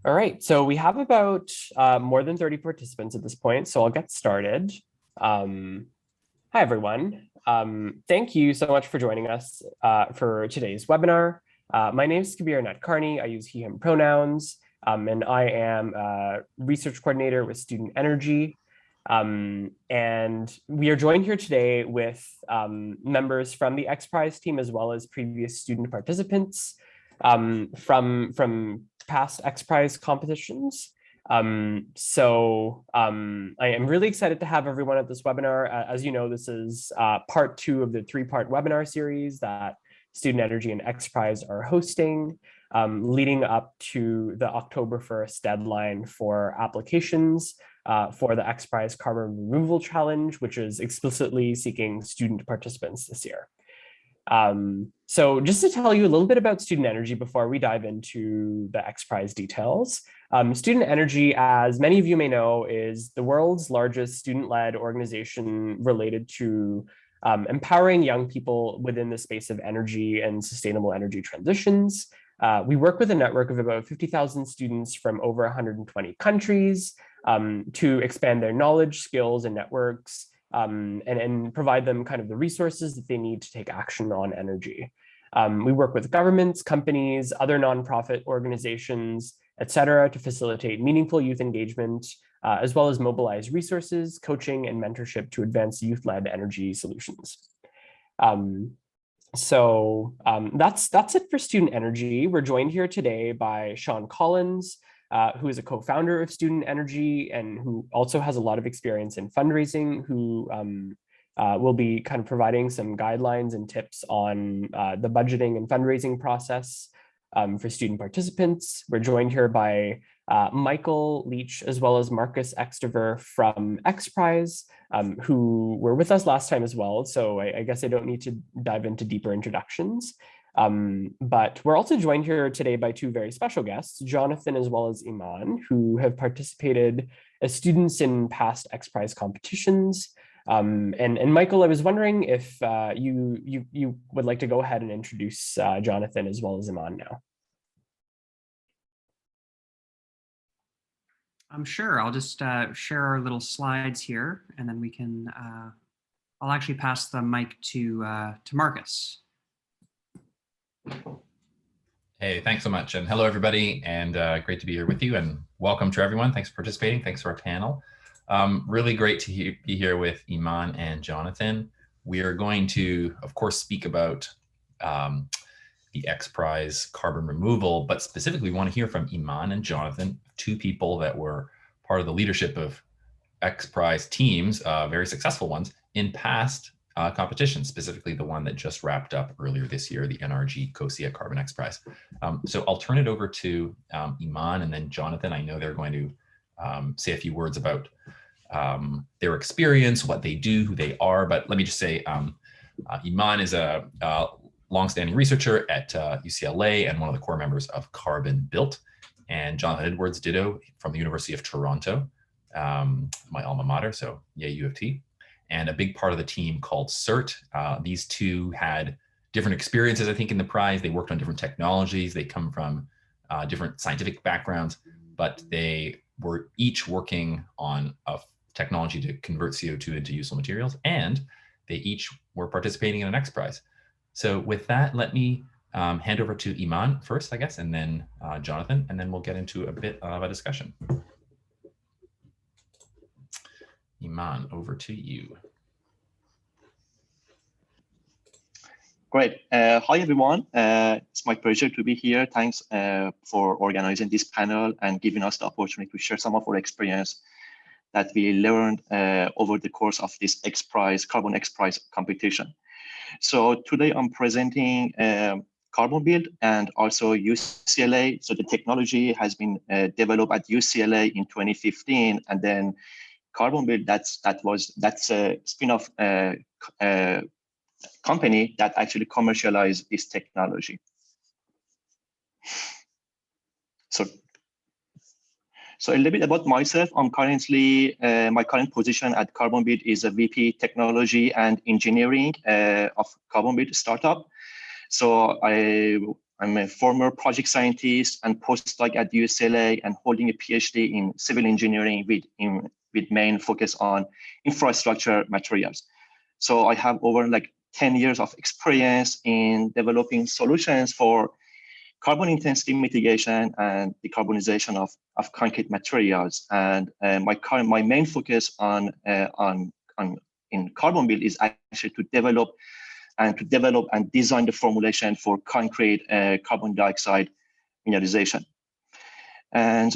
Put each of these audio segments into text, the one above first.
All right, so we have about more than 30 participants at this point, so I'll get started. Hi, everyone. Thank you so much for joining us for today's webinar. My name is Kabir Nadkarni. I use he, him pronouns, and I am a research coordinator with Student Energy. And we are joined here today with members from the XPRIZE team, as well as previous student participants from past XPRIZE competitions. I am really excited to have everyone at this webinar. As you know, this is part 2 of the 3-part webinar series that Student Energy and XPRIZE are hosting, leading up to the October 1st deadline for applications for the XPRIZE Carbon Removal Challenge, which is explicitly seeking student participants this year. So just to tell you a little bit about Student Energy before we dive into the XPRIZE details. Student Energy, as many of you may know, is the world's largest student-led organization related to empowering young people within the space of energy and sustainable energy transitions. We work with a network of about 50,000 students from over 120 countries to expand their knowledge, skills, and networks, and provide them kind of the resources that they need to take action on energy. We work with governments, companies, other nonprofit organizations, et cetera, to facilitate meaningful youth engagement, as well as mobilize resources, coaching, and mentorship to advance youth-led energy solutions. That's it for Student Energy. We're joined here today by Sean Collins, who is a co-founder of Student Energy and who also has a lot of experience in fundraising, who will be kind of providing some guidelines and tips on the budgeting and fundraising process for student participants. We're joined here by Michael Leach, as well as Marcus Exterver from XPRIZE, who were with us last time as well. So I guess I don't need to dive into deeper introductions. But we're also joined here today by 2 very special guests, Jonathan as well as Iman, who have participated as students in past XPRIZE competitions. And Michael, I was wondering if you would like to go ahead and introduce Jonathan as well as Iman now. I'm sure. I'll just share our little slides here, and then we can. I'll actually pass the mic to Marcus. Hey, thanks so much. And hello, everybody. And great to be here with you. And welcome to everyone. Thanks for participating. Thanks to our panel. Really great to be here with Iman and Jonathan. We are going to, of course, speak about the XPRIZE carbon removal, but specifically we want to hear from Iman and Jonathan, 2 people that were part of the leadership of XPRIZE teams, very successful ones, in past competitions, specifically the one that just wrapped up earlier this year, the NRG COSIA Carbon XPRIZE. So I'll turn it over to Iman and then Jonathan. I know they're going to say a few words about their experience, what they do, who they are. But let me just say, Iman is a longstanding researcher at UCLA and one of the core members of Carbon Built. And Jonathan Edwards, ditto, from the University of Toronto, my alma mater, so yay, U of T. And a big part of the team called CERT. These 2 had different experiences, I think, in the prize. They worked on different technologies. They come from different scientific backgrounds, but they were each working on a technology to convert CO2 into useful materials, and they each were participating in an XPRIZE. So with that, let me hand over to Iman first, I guess, and then Jonathan, and then we'll get into a bit of a discussion. Iman, over to you. Great. Hi, everyone. It's my pleasure to be here. Thanks for organizing this panel and giving us the opportunity to share some of our experience that we learned over the course of this XPRIZE, Carbon XPRIZE competition. So today I'm presenting Carbon Build and also UCLA. So the technology has been developed at UCLA in 2015, and then Carbon Build, that's a spin-off company that actually commercialized this technology. So a little bit about myself. I'm currently, my current position at Carbon Build is a VP Technology and Engineering of Carbon Build startup. So I'm a former project scientist and postdoc at UCLA and holding a PhD in civil engineering with main focus on infrastructure materials. So I have over like 10 years of experience in developing solutions for carbon intensity mitigation and decarbonization of concrete materials. And my main focus in Carbon Build is actually to develop and design the formulation for concrete carbon dioxide mineralization. And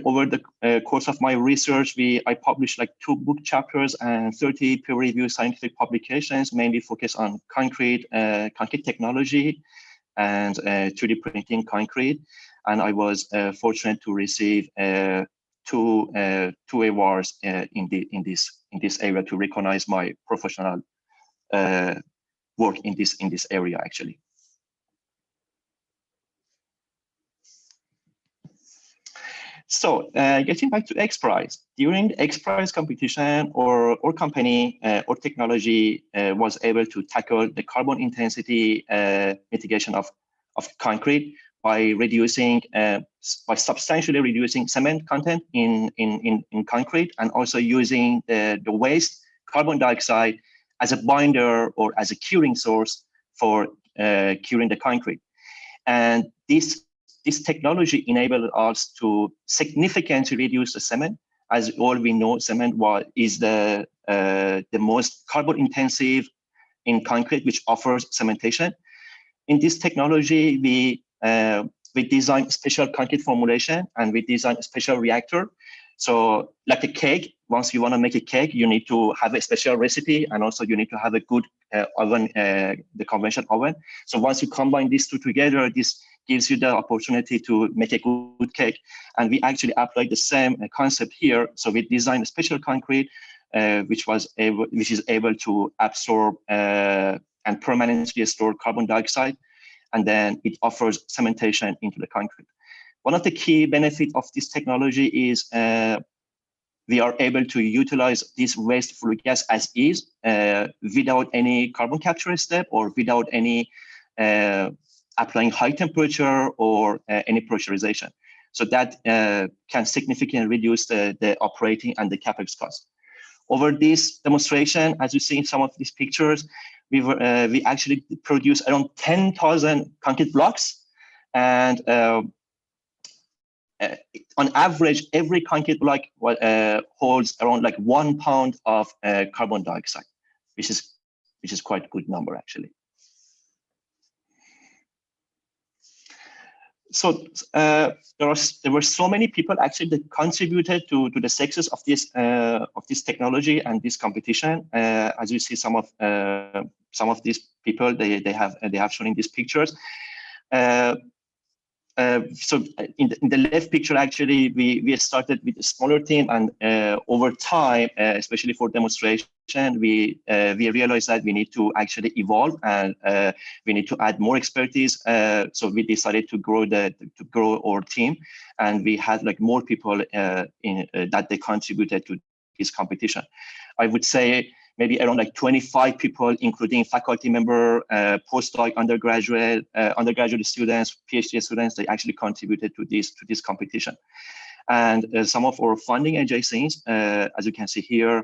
over the course of my research, I published like 2 book chapters and 30 peer-reviewed scientific publications, mainly focused on concrete technology and 3D printing concrete. And I was fortunate to receive two awards in this area to recognize my professional work in this area actually. So getting back to XPRIZE, during the XPRIZE competition, our company or technology was able to tackle the carbon intensity mitigation of concrete by substantially reducing cement content in concrete, and also using the waste carbon dioxide as a binder or as a curing source for curing the concrete. And this technology enabled us to significantly reduce the cement. As all we know, cement is the most carbon intensive in concrete, which offers cementation. In this technology, we designed special concrete formulation and we designed a special reactor. So like a cake, once you want to make a cake, you need to have a special recipe, and also you need to have a good oven, the conventional oven. So once you combine these two together, this gives you the opportunity to make a good cake. And we actually applied the same concept here. So we designed a special concrete, which is able to absorb and permanently store carbon dioxide, and then it offers cementation into the concrete. One of the key benefits of this technology is we are able to utilize this waste flue gas as is without any carbon capture step or without any applying high temperature or any pressurization. So that can significantly reduce the operating and the capex cost. Over this demonstration, as you see in some of these pictures, we actually produce around 10,000 concrete blocks, and on average, every concrete block holds around like 1 pound of carbon dioxide, which is quite a good number actually. So there were so many people actually that contributed to the success of this technology and this competition. As you see, some of these people they have shown in these pictures. So in the left picture, actually, we started with a smaller team, and over time, especially for demonstration, we realized that we need to actually evolve and we need to add more expertise. So we decided to grow our team, and we had like more people that they contributed to this competition. I would say maybe around like 25 people, including faculty member, postdoc, undergraduate students, PhD students. They actually contributed to this competition. And some of our funding agencies, as you can see here,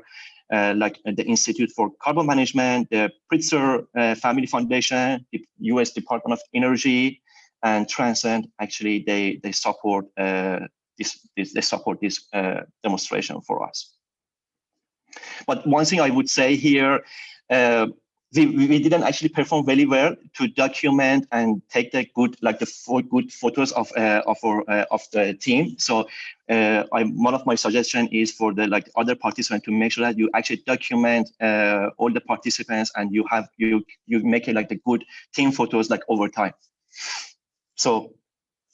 like the Institute for Carbon Management, the XPRIZE Family Foundation, the U.S. Department of Energy, and Transcend. Actually, they support this demonstration for us. But one thing I would say here, we didn't actually perform very well to document and take the good photos of the team. So one of my suggestions is for the other participants to make sure that you actually document all the participants, and you make it the good team photos over time. So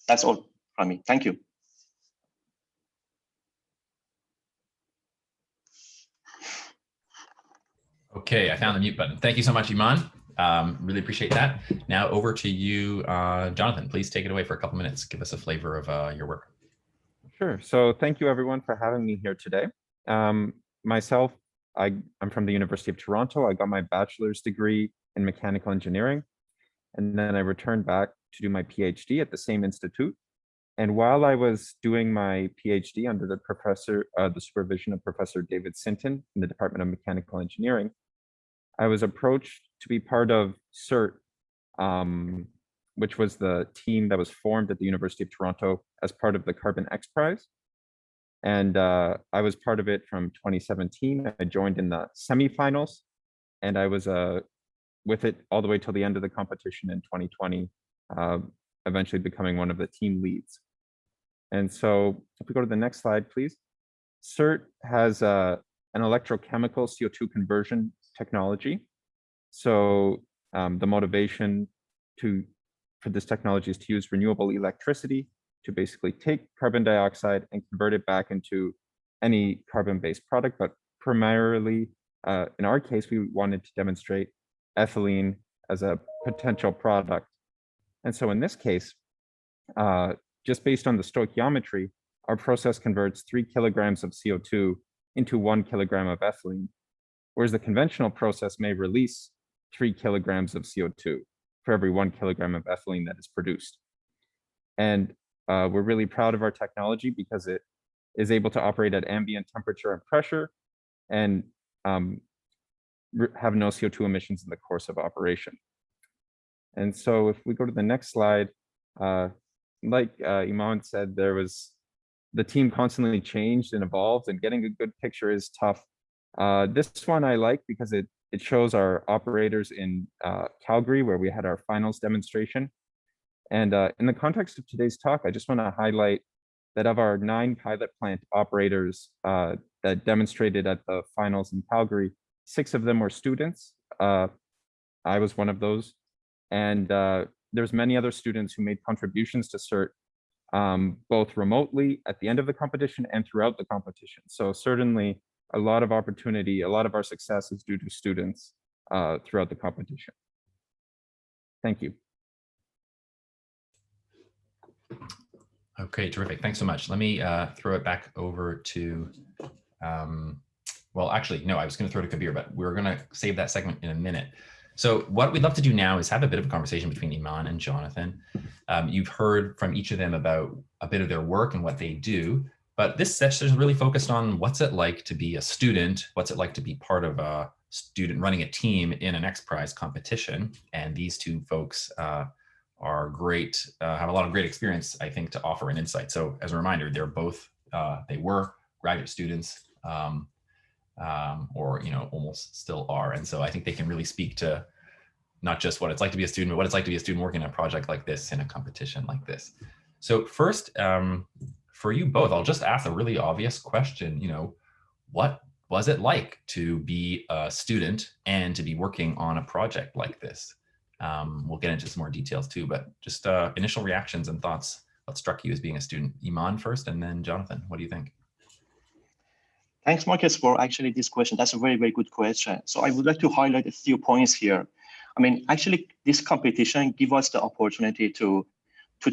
that's all from me. Thank you. Okay, I found the mute button. Thank you so much, Iman. Really appreciate that. Now over to you, Jonathan. Please take it away for a couple minutes. Give us a flavor of your work. Sure. So thank you everyone for having me here today. Myself, I'm from the University of Toronto. I got my bachelor's degree in mechanical engineering. And then I returned back to do my PhD at the same institute. And while I was doing my PhD under the supervision of Professor David Sinton in the Department of Mechanical Engineering, I was approached to be part of CERT, which was the team that was formed at the University of Toronto as part of the Carbon XPRIZE. And I was part of it from 2017. I joined in the semifinals, and I was with it all the way till the end of the competition in 2020, eventually becoming one of the team leads. And so if we go to the next slide, please. CERT has an electrochemical CO2 conversion technology. So the motivation for this technology is to use renewable electricity to basically take carbon dioxide and convert it back into any carbon-based product. But primarily, in our case, we wanted to demonstrate ethylene as a potential product. And so in this case, just based on the stoichiometry, our process converts 3 kilograms of CO2 into 1 kilogram of ethylene, whereas the conventional process may release 3 kilograms of CO2 for every 1 kilogram of ethylene that is produced. And we're really proud of our technology because it is able to operate at ambient temperature and pressure and have no CO2 emissions in the course of operation. And so if we go to the next slide, like Iman said, the team constantly changed and evolved, and getting a good picture is tough. This one I like because it shows our operators in Calgary, where we had our finals demonstration. And in the context of today's talk, I just want to highlight that of our 9 pilot plant operators that demonstrated at the finals in Calgary, 6 of them were students. I was one of those. And there's many other students who made contributions to CERT, both remotely at the end of the competition and throughout the competition. So certainly a lot of opportunity, a lot of our success is due to students throughout the competition. Thank you. Okay, terrific. Thanks so much. Let me throw it back over to, well, actually, no, I was going to throw it to Kabir, but we're going to save that segment in a minute. So what we'd love to do now is have a bit of a conversation between Iman and Jonathan. You've heard from each of them about a bit of their work and what they do, but this session is really focused on what's it like to be a student, what's it like to be part of a student running a team in an XPRIZE competition. And these two folks are great, have a lot of great experience, I think, to offer an insight. So as a reminder, they're both, they were graduate students, or almost still are. And so I think they can really speak to not just what it's like to be a student, but what it's like to be a student working on a project like this in a competition like this. So first, for you both, I'll just ask a really obvious question. What was it like to be a student and to be working on a project like this? We'll get into some more details too, but just initial reactions and thoughts. What struck you as being a student? Iman first, and then Jonathan, what do you think? Thanks, Marcus, for actually this question. That's a very, very good question. So I would like to highlight a few points here. I mean, actually, this competition gives us the opportunity to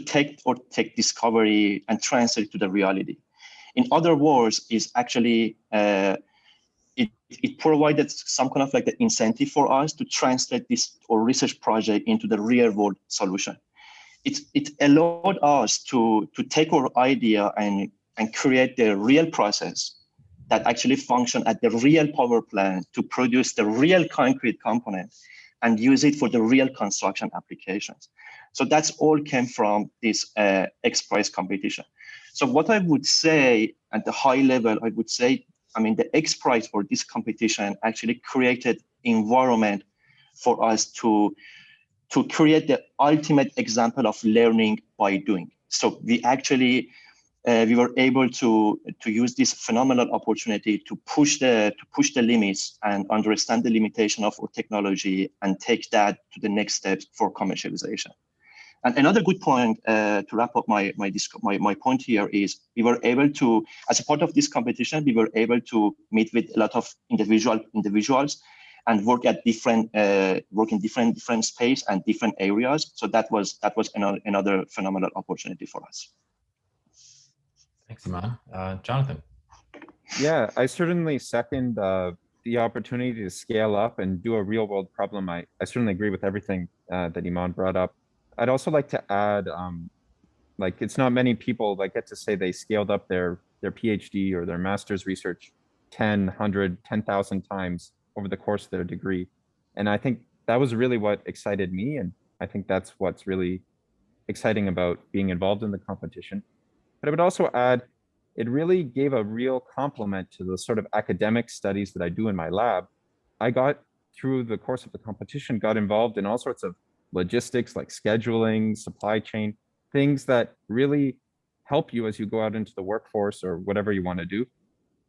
take discovery and translate it to the reality. In other words, is actually it provided some kind of like the incentive for us to translate this or research project into the real world solution. It allowed us to take our idea and create the real process that actually function at the real power plant to produce the real concrete component and use it for the real construction applications. So that's all came from this XPRIZE competition. So what I would say at the high level, I would say, I mean, the XPRIZE for this competition actually created environment for us to create the ultimate example of learning by doing. So we actually we were able to use this phenomenal opportunity to push the limits and understand the limitation of our technology and take that to the next steps for commercialization. And another good point to wrap up my point here is we were able to, as a part of this competition, we were able to meet with a lot of individuals and work at different different space and different areas. So that was another phenomenal opportunity for us. Thanks, Iman. Jonathan. Yeah, I certainly second the opportunity to scale up and do a real world problem, I certainly agree with everything that Iman brought up. I'd also like to add, like it's not many people that get to say they scaled up their PhD or their master's research 10, 100, 10,000 times over the course of their degree. And I think that was really what excited me. And I think that's what's really exciting about being involved in the competition. But I would also add, it really gave a real complement to the sort of academic studies that I do in my lab. I got, through the course of the competition, got involved in all sorts of logistics like scheduling, supply chain, things that really help you as you go out into the workforce or whatever you want to do.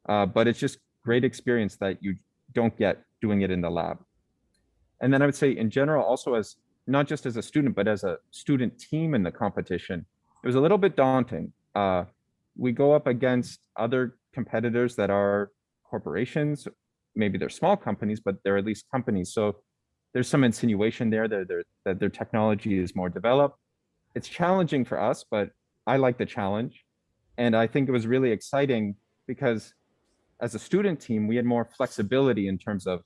But it's just great experience that you don't get doing it in the lab. And then I would say in general, also as not just as a student, but as a student team in the competition, it was a little bit daunting. We go up against other competitors that are corporations. Maybe they're small companies, but they're at least companies. So there's some insinuation there that their technology is more developed. It's challenging for us, but I like the challenge. And I think it was really exciting because as a student team, we had more flexibility in terms of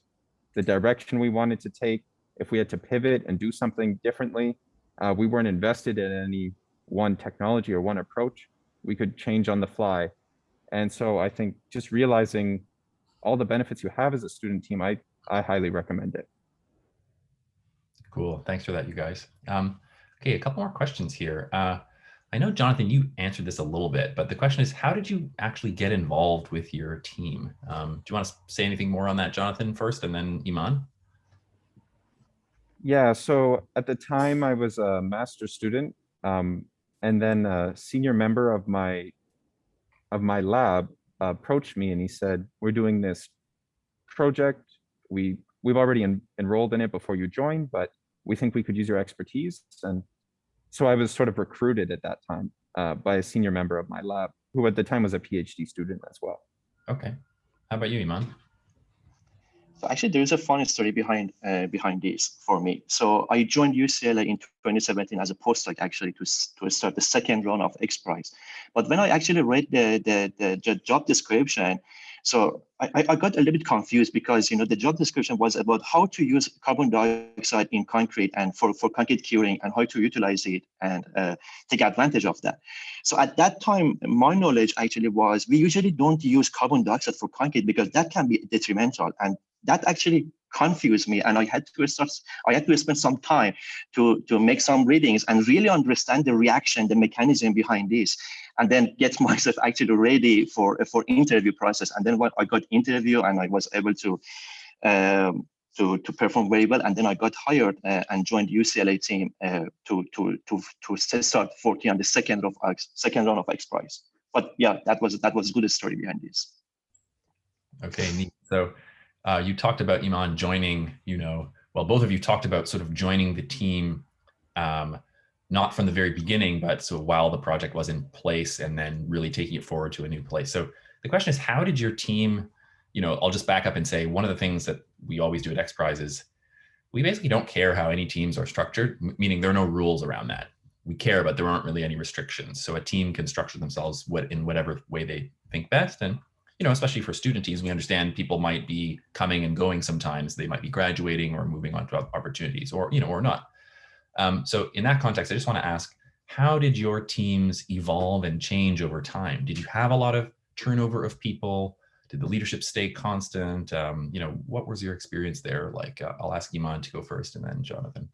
the direction we wanted to take. If we had to pivot and do something differently, we weren't invested in any one technology or one approach. We could change on the fly. And so I think just realizing all the benefits you have as a student team, I highly recommend it. Cool. Thanks for that, you guys. Okay, a couple more questions here. I know, Jonathan, you answered this a little bit, but the question is, how did you actually get involved with your team? Do you want to say anything more on that, Jonathan, first, and then Iman? Yeah, so at the time I was a master's student, and then a senior member of my lab approached me and he said, "We're doing this project. We've already enrolled in it before you joined, but we think we could use your expertise." And so I was sort of recruited at that time by a senior member of my lab, who at the time was a PhD student as well. Okay. How about you, Iman? So actually, there is a funny story behind this for me. So I joined UCLA in 2017 as a postdoc, actually, to start the second round of XPRIZE. But when I actually read the job description, so I got a little bit confused because the job description was about how to use carbon dioxide in concrete and for concrete curing and how to utilize it and take advantage of that. So at that time, my knowledge actually was we usually don't use carbon dioxide for concrete because that can be detrimental, and that actually confused me, and I had to spend some time to make some readings and really understand the reaction, the mechanism behind this, and then get myself actually ready for interview process. And then when I got interview and I was able to perform very well, and then I got hired and joined UCLA team to start working on the second round of XPRIZE. But yeah, that was a good story behind this. Okay, neat. So you talked about, Iman, joining, well, both of you talked about sort of joining the team, not from the very beginning, but so while the project was in place and then really taking it forward to a new place. So the question is, how did your team, I'll just back up and say, one of the things that we always do at XPRIZE is we basically don't care how any teams are structured, meaning there are no rules around that. We care, but there aren't really any restrictions. So a team can structure themselves in whatever way they think best. And especially for student teams, we understand people might be coming and going sometimes. They might be graduating or moving on to opportunities or not. So in that context, I just want to ask, how did your teams evolve and change over time? Did you have a lot of turnover of people? Did the leadership stay constant? What was your experience there like? I'll ask Iman to go first and then Jonathan.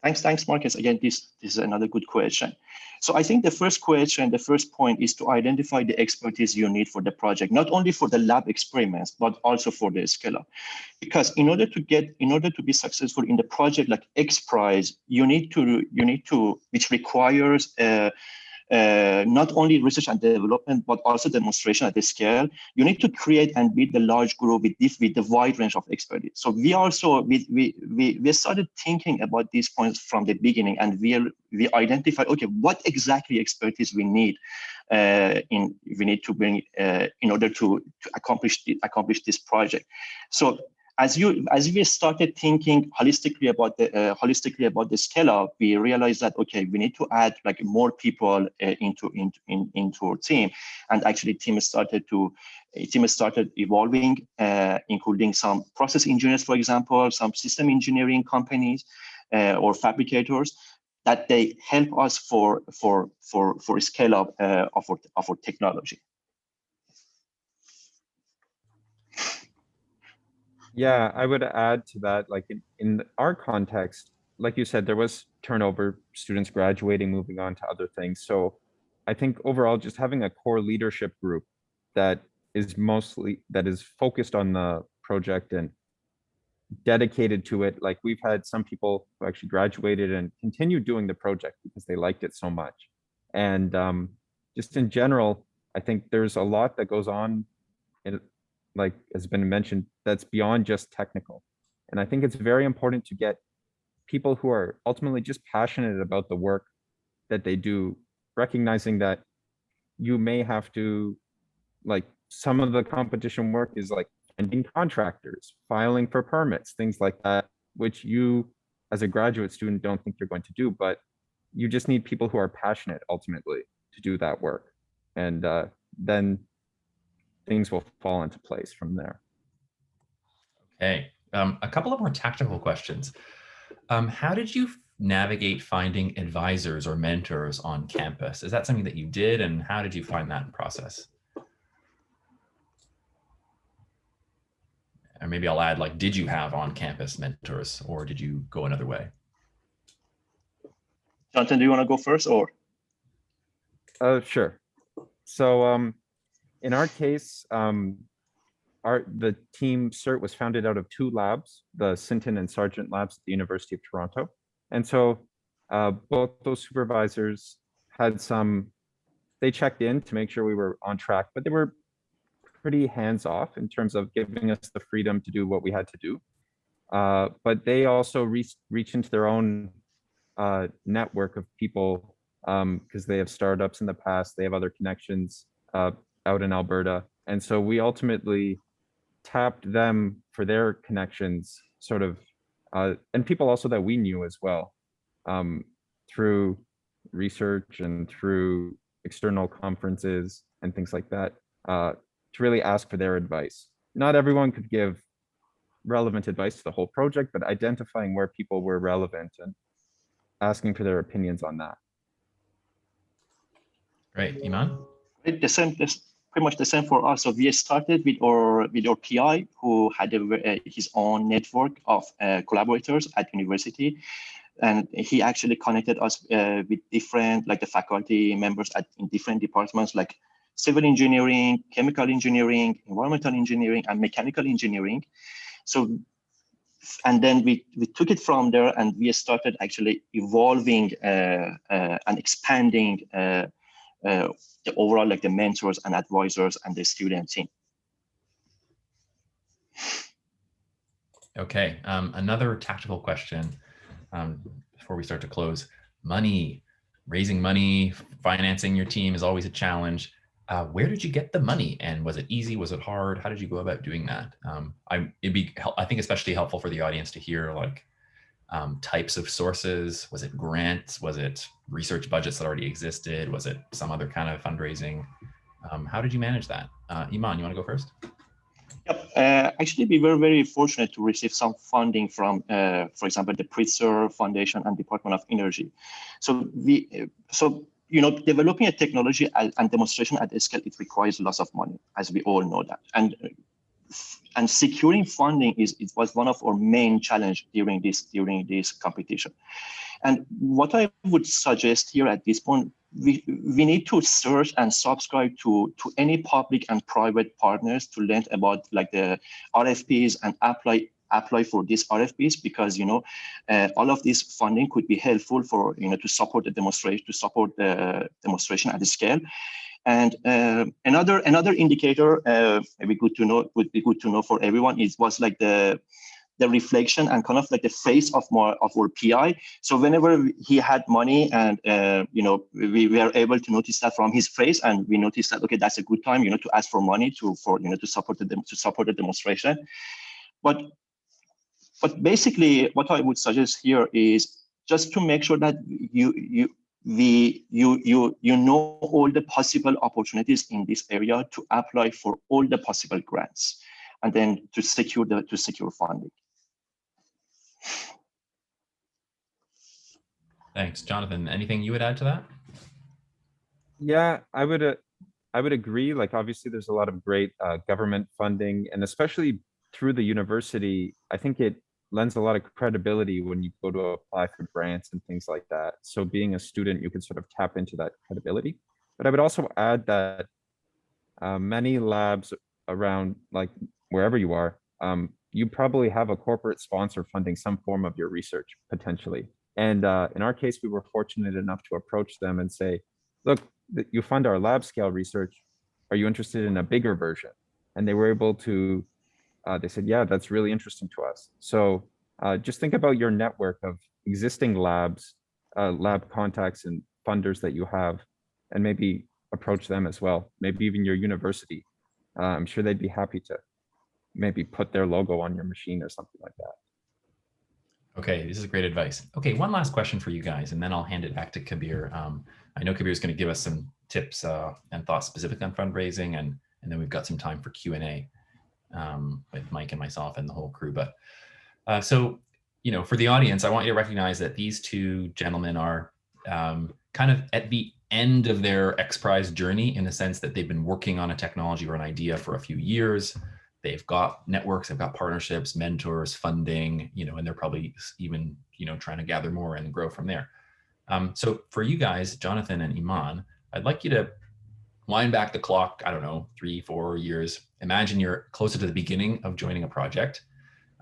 Thanks, Marcus. Again, this is another good question. So I think the first point is to identify the expertise you need for the project, not only for the lab experiments, but also for the scale-up. Because in order to be successful in the project like XPRIZE, you need to, which requires not only research and development, but also demonstration at the scale. You need to create and build a large group with the wide range of expertise. So we also we started thinking about these points from the beginning, and we identified, okay, what exactly expertise we need to bring in order to accomplish this project. So as we started thinking holistically about the scale up, we realized that okay, we need to add like more people into our team, and actually team started to a team started evolving, including some process engineers, for example, some system engineering companies or fabricators, that they help us for scale up of our technology. Yeah, I would add to that, like in our context, like you said, there was turnover, students graduating, moving on to other things. So I think overall, just having a core leadership group that is focused on the project and dedicated to it. Like we've had some people who actually graduated and continued doing the project because they liked it so much. And just in general, I think there's a lot that goes on, like has been mentioned, that's beyond just technical. And I think it's very important to get people who are ultimately just passionate about the work that they do, recognizing that you may have to, like some of the competition work is like finding contractors, filing for permits, things like that, which you as a graduate student don't think you're going to do, but you just need people who are passionate ultimately to do that work. And then things will fall into place from there. Okay, a couple of more tactical questions. How did you navigate finding advisors or mentors on campus? Is that something that you did, and how did you find that process? Or maybe I'll add, like, did you have on-campus mentors, or did you go another way? Jonathan, do you want to go first, or? Sure. So in our case, the team CERT was founded out of two labs, the Sinton and Sargent labs at the University of Toronto. And so both those supervisors had they checked in to make sure we were on track, but they were pretty hands-off in terms of giving us the freedom to do what we had to do. But they also reach into their own network of people because they have startups in the past, they have other connections out in Alberta. And so we ultimately tapped them for their connections, sort of, and people also that we knew as well, through research and through external conferences and things like that, to really ask for their advice. Not everyone could give relevant advice to the whole project, but identifying where people were relevant and asking for their opinions on that. Great, Iman? The same, pretty much the same for us. So we started with our PI, who had his own network of collaborators at university, and he actually connected us with different, like the faculty members in different departments, like civil engineering, chemical engineering, environmental engineering, and mechanical engineering. So, and then we took it from there, and we started actually evolving and expanding the overall, like the mentors and advisors and the student team. Okay, another tactical question before we start to close. Money, raising money, financing your team is always a challenge. Where did you get the money, and was it easy? Was it hard? How did you go about doing that? I think especially helpful for the audience to hear, like, types of sources. Was it grants? Was it research budgets that already existed? Was it some other kind of fundraising? How did you manage that? Iman, you want to go first? Yep. Actually, we were very fortunate to receive some funding from, for example, the XPRIZE Foundation and Department of Energy. So developing a technology and demonstration at a scale, it requires lots of money, as we all know that. And securing funding it was one of our main challenge during this competition. And what I would suggest here at this point, we need to search and subscribe to any public and private partners to learn about, like, the RFPs and apply for these RFPs, because all of this funding could be helpful for to support the demonstration at the scale. And another indicator would be good to know for everyone was like the reflection and kind of like the face of our PI. So whenever he had money, and we were able to notice that from his face, and we noticed that, okay, that's a good time to ask for money to support the demonstration. But basically, what I would suggest here is just to make sure that you know all the possible opportunities in this area to apply for all the possible grants, and then to secure funding. Thanks, Jonathan. Anything you would add to that? Yeah, I would agree. Like, obviously, there's a lot of great government funding, and especially through the university, I think it lends a lot of credibility when you go to apply for grants and things like that. So being a student, you can sort of tap into that credibility. But I would also add that many labs around, like wherever you are, you probably have a corporate sponsor funding some form of your research potentially. And in our case, we were fortunate enough to approach them and say, look, you fund our lab scale research. Are you interested in a bigger version? And they were able to, they said, yeah, that's really interesting to us. So just think about your network of existing labs, lab contacts and funders that you have, and maybe approach them as well. Maybe even your university. I'm sure they'd be happy to maybe put their logo on your machine or something like that. Okay, this is great advice. Okay, one last question for you guys, and then I'll hand it back to Kabir. I know Kabir is going to give us some tips and thoughts specific on fundraising, and then we've got some time for Q&A with Mike and myself and the whole crew. But so, you know, for the audience, I want you to recognize that these two gentlemen are kind of at the end of their XPRIZE journey, in the sense that they've been working on a technology or an idea for a few years. They've got networks, they've got partnerships, mentors, funding, you know, and they're probably even, you know, trying to gather more and grow from there. So for you guys, Jonathan and Iman, I'd like you to wind back the clock, I don't know, 3-4 years. Imagine you're closer to the beginning of joining a project.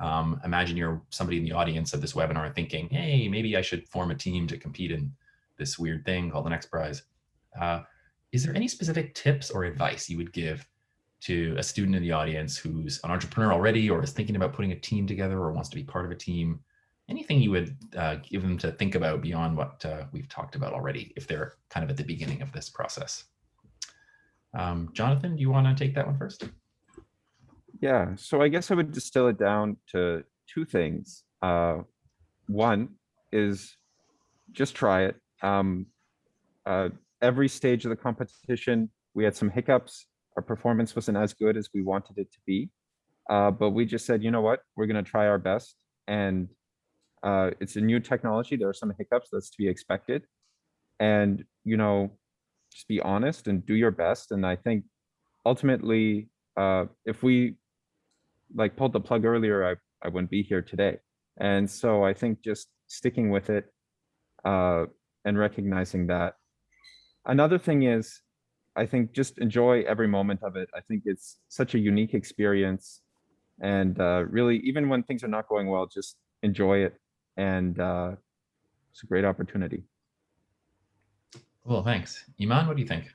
Imagine you're somebody in the audience of this webinar thinking, hey, maybe I should form a team to compete in this weird thing called an XPRIZE. Is there any specific tips or advice you would give to a student in the audience who's an entrepreneur already, or is thinking about putting a team together, or wants to be part of a team? Anything you would give them to think about beyond what we've talked about already, if they're kind of at the beginning of this process? Jonathan, do you want to take that one first? Yeah, so I guess I would distill it down to two things. One is just try it. Every stage of the competition, we had some hiccups. Our performance wasn't as good as we wanted it to be, but we just said, you know what, we're going to try our best. And it's a new technology. There are some hiccups, that's to be expected. And, you know, just be honest and do your best. And I think ultimately, if we like pulled the plug earlier, I wouldn't be here today. And so I think just sticking with it and recognizing that. Another thing is, I think just enjoy every moment of it. I think it's such a unique experience, and really, even when things are not going well, just enjoy it. And it's a great opportunity. Cool, thanks. Iman, what do you think?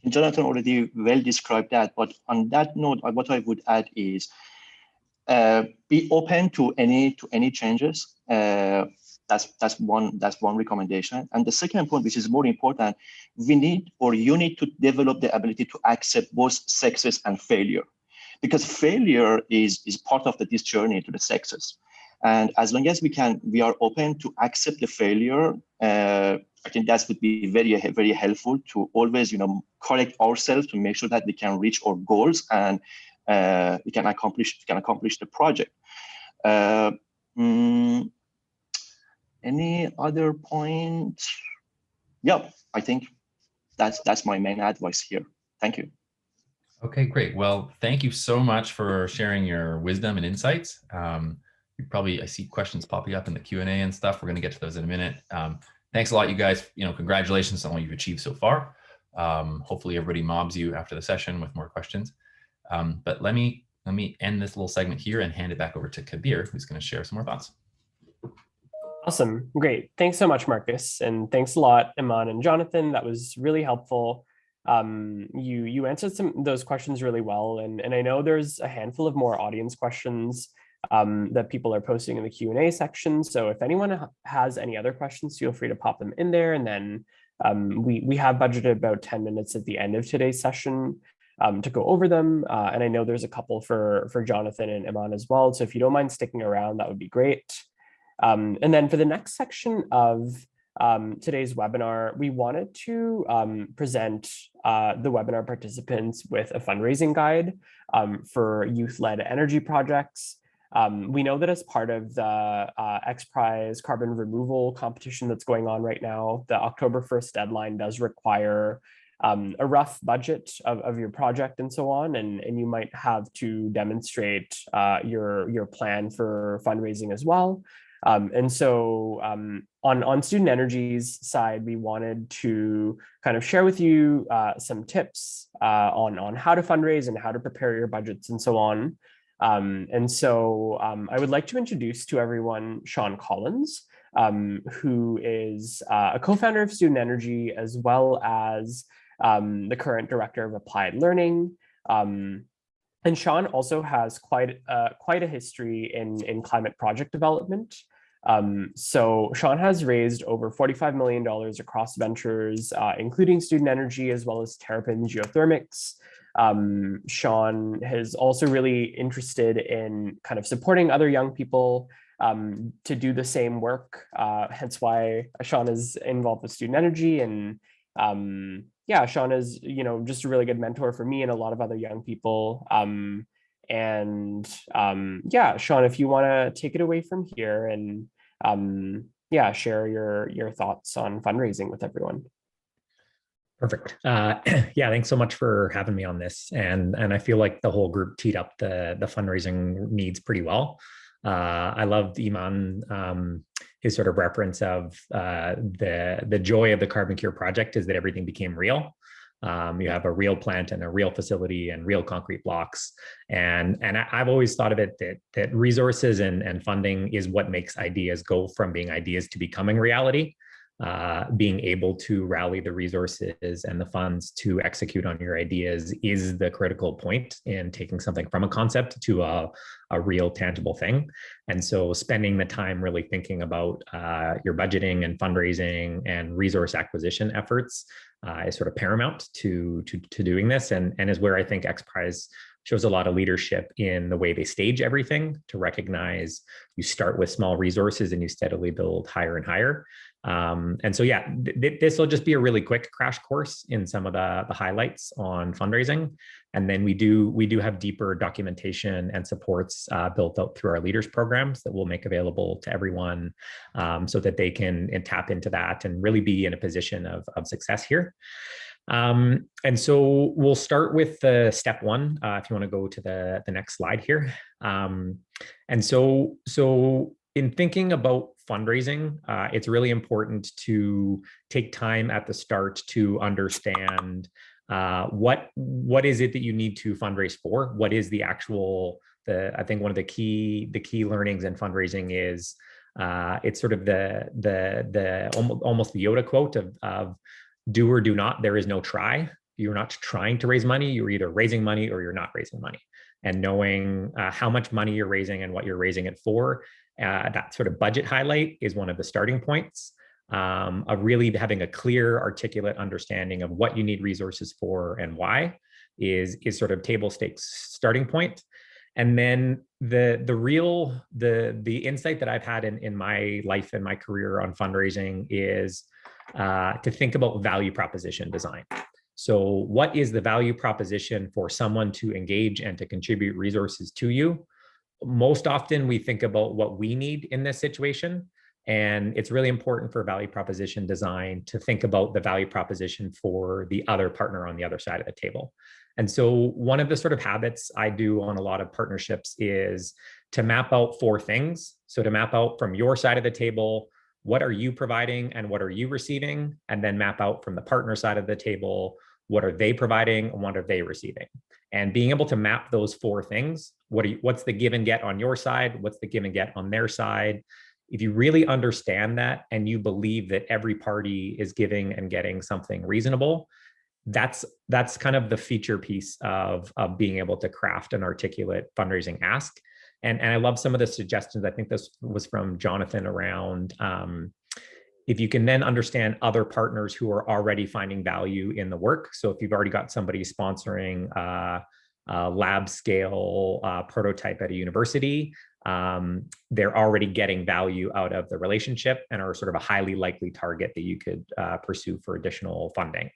Jonathan already well described that, but on that note, what I would add is be open to any changes. That's one recommendation. And the second point, which is more important, you need to develop the ability to accept both success and failure, because failure is part of this journey to the success. And as long as we are open to accept the failure, I think that would be very, very helpful to always, you know, correct ourselves to make sure that we can reach our goals and we can accomplish the project. Any other point? Yeah, I think that's my main advice here. Thank you. Okay, great. Well, thank you so much for sharing your wisdom and insights. I see questions popping up in the Q&A and stuff. We're going to get to those in a minute. Thanks a lot, you guys. You know, congratulations on what you've achieved so far. Hopefully everybody mobs you after the session with more questions. But let me end this little segment here and hand it back over to Kabir, who's going to share some more thoughts. Awesome. Great. Thanks so much, Marcus. And thanks a lot, Iman and Jonathan. That was really helpful. You answered those questions really well. And I know there's a handful of more audience questions that people are posting in the Q&A section. So if anyone has any other questions, feel free to pop them in there. And then we have budgeted about 10 minutes at the end of today's session to go over them. And I know there's a couple for Jonathan and Iman as well. So if you don't mind sticking around, that would be great. And then for the next section of today's webinar, we wanted to present the webinar participants with a fundraising guide for youth-led energy projects. We know that as part of the XPRIZE Carbon Removal competition that's going on right now, the October 1st deadline does require a rough budget of your project and so on, and you might have to demonstrate your plan for fundraising as well. And so on Student Energy's side, we wanted to kind of share with you some tips on how to fundraise and how to prepare your budgets and so on. And so I would like to introduce to everyone Sean Collins, who is a co-founder of Student Energy, as well as the current director of Applied Learning. And Sean also has quite a history in climate project development. So Sean has raised over $45 million across ventures, including Student Energy, as well as Terrapin Geothermics. Sean is also really interested in kind of supporting other young people to do the same work, hence why Sean is involved with Student Energy. And yeah, Sean is, just a really good mentor for me and a lot of other young people. Yeah, Sean, if you want to take it away from here and yeah, share your thoughts on fundraising with everyone. Perfect. Yeah, thanks so much for having me on this. And I feel like the whole group teed up the fundraising needs pretty well. I loved Iman, his sort of reference of the joy of the Carbon Cure project is that everything became real. You have a real plant and a real facility and real concrete blocks. And I've always thought of it that resources and funding is what makes ideas go from being ideas to becoming reality. Being able to rally the resources and the funds to execute on your ideas is the critical point in taking something from a concept to a real tangible thing. And so spending the time really thinking about your budgeting and fundraising and resource acquisition efforts is sort of paramount to doing this, and is where I think XPRIZE shows a lot of leadership in the way they stage everything to recognize you start with small resources and you steadily build higher and higher. And so, yeah, this will just be a really quick crash course in some of the highlights on fundraising. And then we do have deeper documentation and supports built out through our leaders programs that we'll make available to everyone so that they can tap into that and really be in a position of success here. And so we'll start with the step one, if you want to go to the next slide here. And so in thinking about fundraising, it's really important to take time at the start to understand what is it that you need to fundraise for? What is the actual, I think one of the key learnings in fundraising is it's sort of the almost the Yoda quote of do or do not, there is no try. You're not trying to raise money. You're either raising money or you're not raising money. And knowing how much money you're raising and what you're raising it for, that sort of budget highlight is one of the starting points of really having a clear, articulate understanding of what you need resources for and why is sort of table stakes starting point. And then the insight that I've had in my life and my career on fundraising is to think about value proposition design. So what is the value proposition for someone to engage and to contribute resources to you? Most often we think about what we need in this situation. And it's really important for value proposition design to think about the value proposition for the other partner on the other side of the table. And so one of the sort of habits I do on a lot of partnerships is to map out 4 things. So to map out from your side of the table, what are you providing and what are you receiving? And then map out from the partner side of the table, what are they providing and what are they receiving? And being able to map those 4 things, what's the give and get on your side? What's the give and get on their side? If you really understand that and you believe that every party is giving and getting something reasonable, that's kind of the feature piece of being able to craft an articulate fundraising ask. And I love some of the suggestions. I think this was from Jonathan around if you can then understand other partners who are already finding value in the work. So if you've already got somebody sponsoring lab scale prototype at a university, they're already getting value out of the relationship and are sort of a highly likely target that you could pursue for additional funding.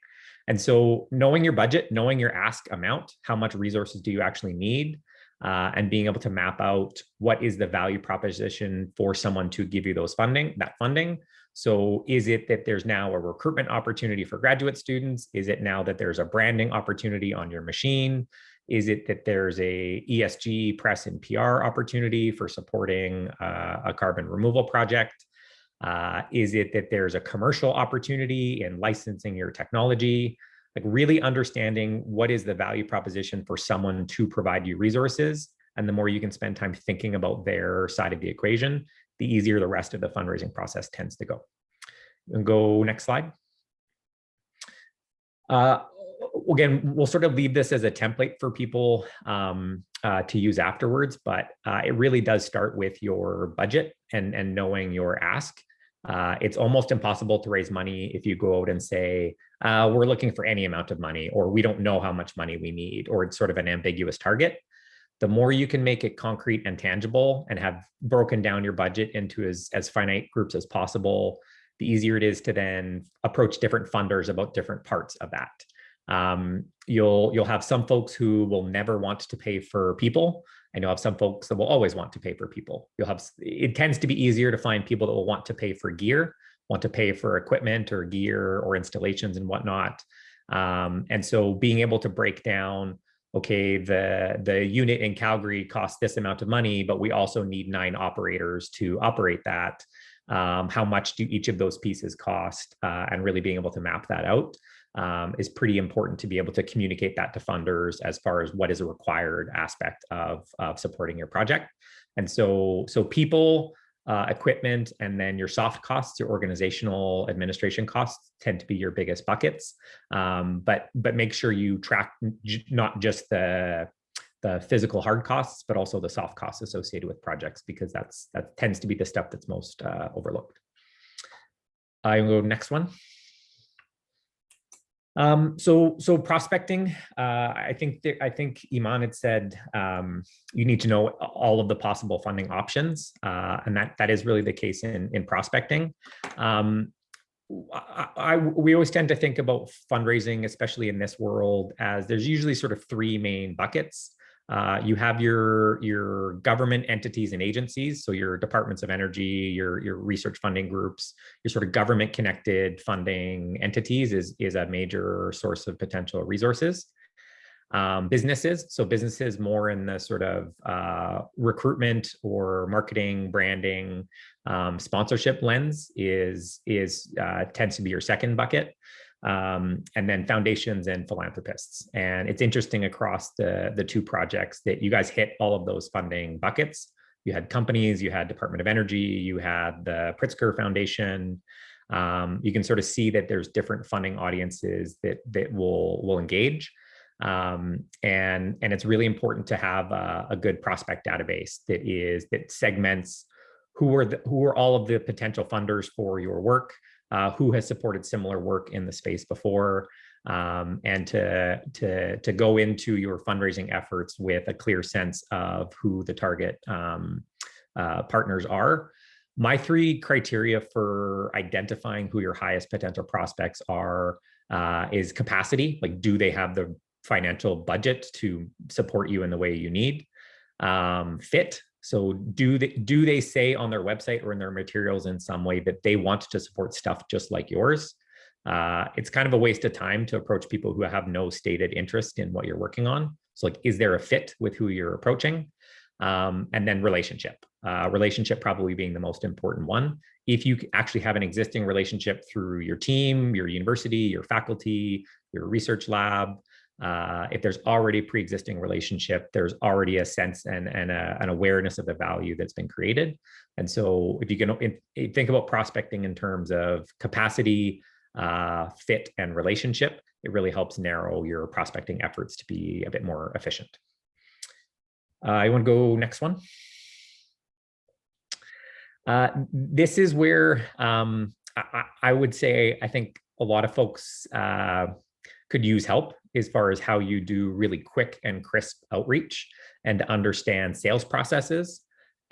And so knowing your budget, knowing your ask amount, how much resources do you actually need, and being able to map out what is the value proposition for someone to give you that funding. So is it that there's now a recruitment opportunity for graduate students? Is it now that there's a branding opportunity on your machine? Is it that there's a ESG press and PR opportunity for supporting a carbon removal project? Is it that there's a commercial opportunity in licensing your technology? Like really understanding what is the value proposition for someone to provide you resources. And the more you can spend time thinking about their side of the equation, the easier the rest of the fundraising process tends to go. And go next slide. Again, we'll sort of leave this as a template for people to use afterwards, but it really does start with your budget and knowing your ask. It's almost impossible to raise money if you go out and say, we're looking for any amount of money, or we don't know how much money we need, or it's sort of an ambiguous target. The more you can make it concrete and tangible and have broken down your budget into as finite groups as possible, the easier it is to then approach different funders about different parts of that. You'll have some folks who will never want to pay for people, and you'll have some folks that will always want to pay for people. It tends to be easier to find people that will want to pay for gear, want to pay for equipment or gear or installations and whatnot. And so being able to break down, okay, the unit in Calgary costs this amount of money, but we also need 9 operators to operate that. How much do each of those pieces cost? And really being able to map that out is pretty important to be able to communicate that to funders as far as what is a required aspect of supporting your project. And so people, equipment, and then your soft costs, your organizational administration costs tend to be your biggest buckets. But make sure you track not just the physical hard costs, but also the soft costs associated with projects, because that tends to be the stuff that's most overlooked. I will go next one. So prospecting, I think Iman had said you need to know all of the possible funding options, and that is really the case in prospecting. We always tend to think about fundraising, especially in this world, as there's usually sort of 3 main buckets. You have your government entities and agencies, so your departments of energy, your research funding groups, your sort of government connected funding entities is a major source of potential resources. Businesses, so businesses more in the sort of recruitment or marketing, branding, sponsorship lens tends to be your second bucket. And then foundations and philanthropists. And it's interesting across the 2 projects that you guys hit all of those funding buckets. You had companies, you had Department of Energy, you had the Pritzker Foundation. You can sort of see that there's different funding audiences that will engage. And it's really important to have a good prospect database that segments who are all of the potential funders for your work, who has supported similar work in the space before, and to go into your fundraising efforts with a clear sense of who the target partners are. My 3 criteria for identifying who your highest potential prospects are is capacity, like do they have the financial budget to support you in the way you need? Fit. So do they say on their website or in their materials in some way that they want to support stuff just like yours? It's kind of a waste of time to approach people who have no stated interest in what you're working on. So like, is there a fit with who you're approaching? And then relationship probably being the most important one. If you actually have an existing relationship through your team, your university, your faculty, your research lab, if there's already pre-existing relationship, there's already a sense and an awareness of the value that's been created. And so if you can think about prospecting in terms of capacity, fit, and relationship, it really helps narrow your prospecting efforts to be a bit more efficient. You want to go next one? This is where I would say I think a lot of folks could use help as far as how you do really quick and crisp outreach and to understand sales processes.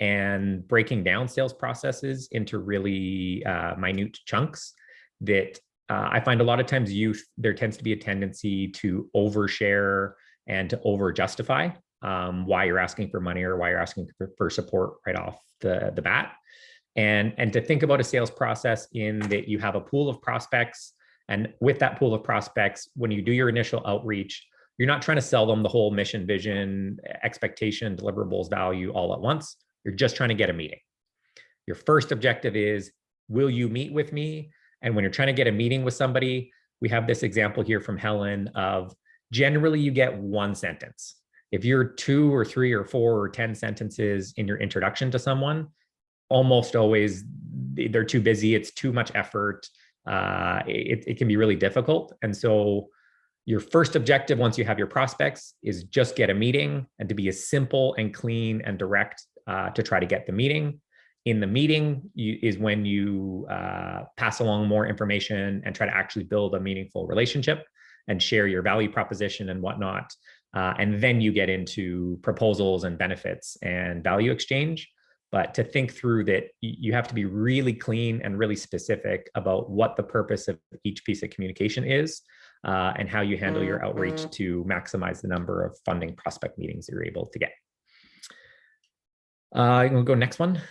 and breaking down sales processes into really minute chunks that I find a lot of times there tends to be a tendency to overshare and to over justify why you're asking for money or why you're asking for support right off the bat. And to think about a sales process in that you have a pool of prospects, and with that pool of prospects, when you do your initial outreach, you're not trying to sell them the whole mission, vision, expectation, deliverables, value all at once. You're just trying to get a meeting. Your first objective is, will you meet with me? And when you're trying to get a meeting with somebody, we have this example here from Helen of generally you get one sentence. If you're 2 or 3 or 4 or 10 sentences in your introduction to someone, almost always they're too busy. It's too much effort. It can be really difficult. And so your first objective once you have your prospects is just get a meeting, and to be as simple and clean and direct to try to get the meeting. In the meeting is when you pass along more information and try to actually build a meaningful relationship and share your value proposition and whatnot. And then you get into proposals and benefits and value exchange. But to think through that, you have to be really clean and really specific about what the purpose of each piece of communication is and how you handle your outreach to maximize the number of funding prospect meetings that you're able to get. We'll go next one.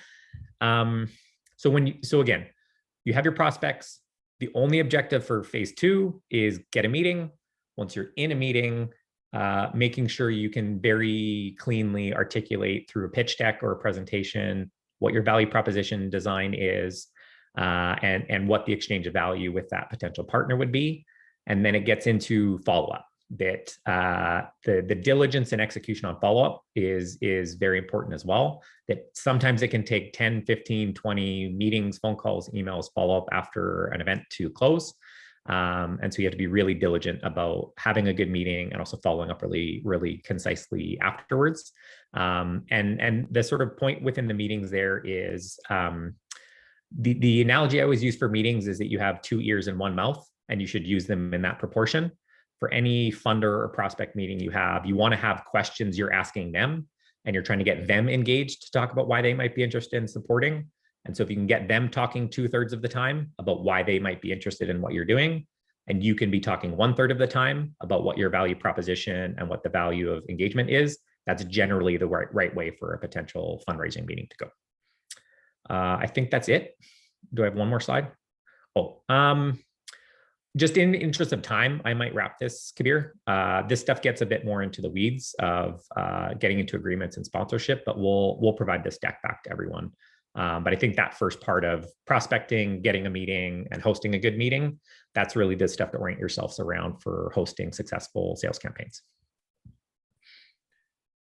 So again, you have your prospects. The only objective for phase 2 is get a meeting. Once you're in a meeting, making sure you can very cleanly articulate through a pitch deck or a presentation what your value proposition design is, and what the exchange of value with that potential partner would be. And then it gets into follow-up. That the diligence and execution on follow-up is very important as well. That sometimes it can take 10, 15, 20 meetings, phone calls, emails, follow-up after an event to close. And so you have to be really diligent about having a good meeting and also following up really, really concisely afterwards. And the sort of point within the meetings there is the analogy I always use for meetings is that you have 2 ears and 1 mouth, and you should use them in that proportion. For any funder or prospect meeting you want to have questions you're asking them, and you're trying to get them engaged to talk about why they might be interested in supporting. And so if you can get them talking 2/3 of the time about why they might be interested in what you're doing, and you can be talking 1/3 of the time about what your value proposition and what the value of engagement is, that's generally the right way for a potential fundraising meeting to go. I think that's it. Do I have one more slide? Just in the interest of time, I might wrap this, Kabir. This stuff gets a bit more into the weeds of getting into agreements and sponsorship, but we'll provide this deck back to everyone. But I think that first part of prospecting, getting a meeting, and hosting a good meeting, that's really the stuff to orient yourselves around for hosting successful sales campaigns.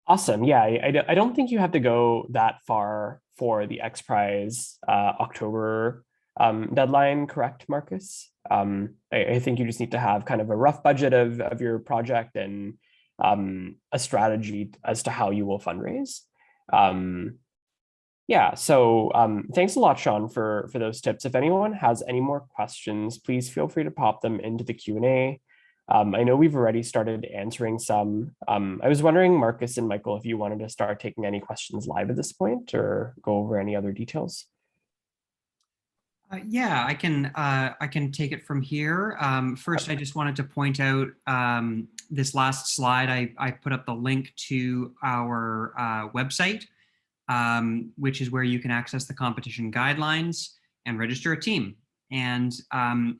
Awesome. Yeah, I don't think you have to go that far for the XPRIZE October deadline, correct, Marcus? I think you just need to have kind of a rough budget of your project and a strategy as to how you will fundraise. Yeah, so thanks a lot, Sean, for those tips. If anyone has any more questions, please feel free to pop them into the Q&A. I know we've already started answering some. I was wondering, Marcus and Michael, if you wanted to start taking any questions live at this point or go over any other details. Yeah, I can take it from here. First, I just wanted to point out this last slide. I put up the link to our website, which is where you can access the competition guidelines and register a team. And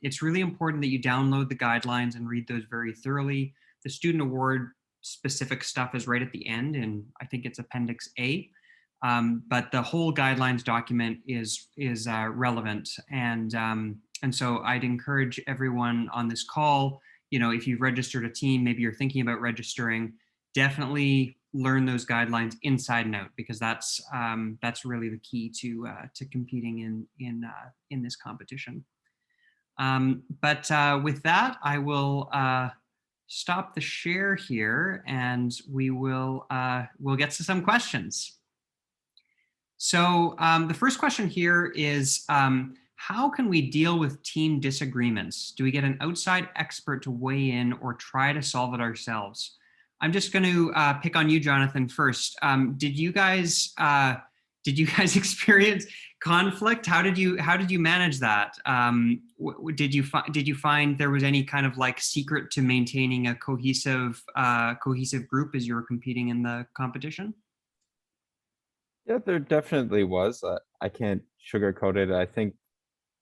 it's really important that you download the guidelines and read those very thoroughly. The student award specific stuff is right at the end, and I think it's Appendix A. But the whole guidelines document is relevant, and so I'd encourage everyone on this call, if you've registered a team, maybe you're thinking about registering, definitely learn those guidelines inside and out, because that's really the key to competing in this competition. But with that, I will stop the share here, and we'll get to some questions. So the first question here is, how can we deal with team disagreements? Do we get an outside expert to weigh in or try to solve it ourselves? I'm just going to pick on you, Jonathan, first. Did did you guys experience conflict? How did you manage that? Did you find there was any kind of like secret to maintaining a cohesive group as you were competing in the competition? Yeah, there definitely was. I can't sugarcoat it. I think